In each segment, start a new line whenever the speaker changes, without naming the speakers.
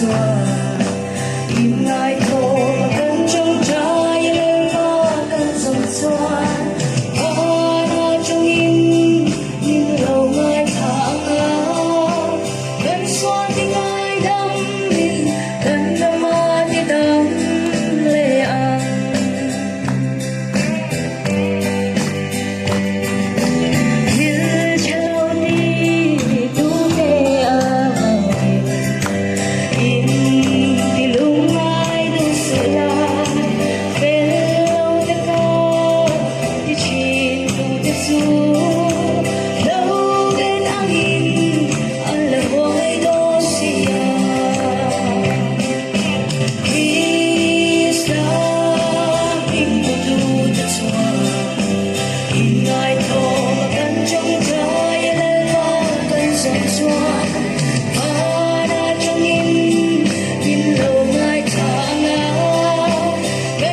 xóa im ngại thô mà cơn trong trái lên có cơn dòng xóa hoa ra trong im lâu ngày tháng áo cơn xóa tình ai đắm mình cơn đắm mắt đi đắm lệ ăn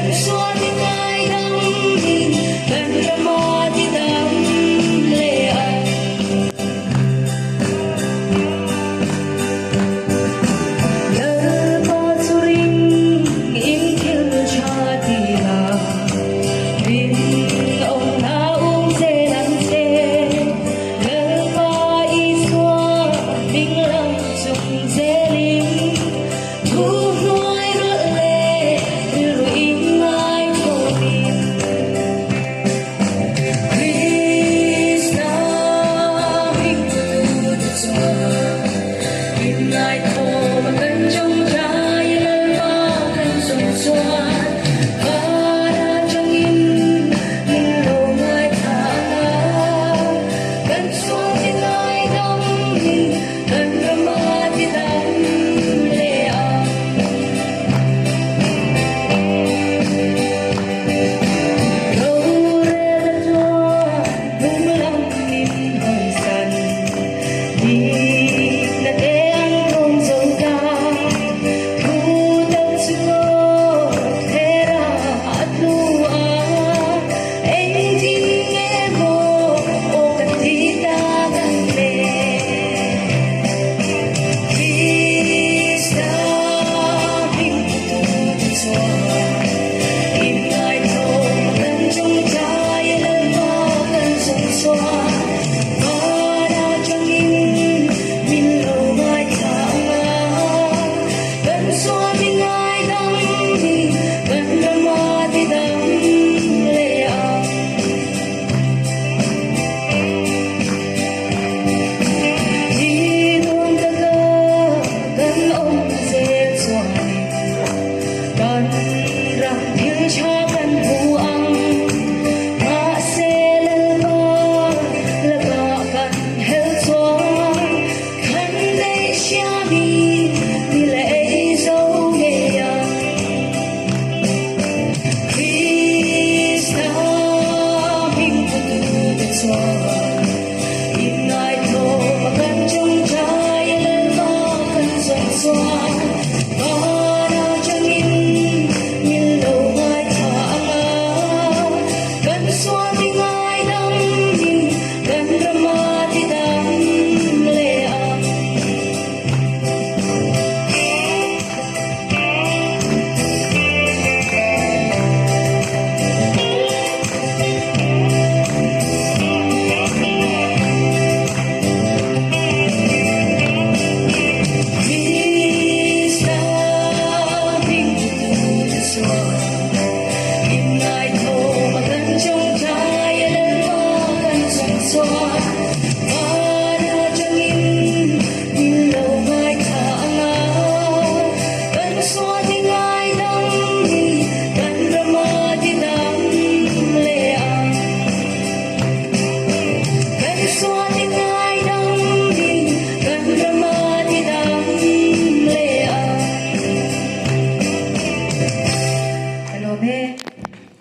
Hãy subscribe cho kênh Ghiền Mì Gõ để không bỏ lỡ những video hấp dẫn.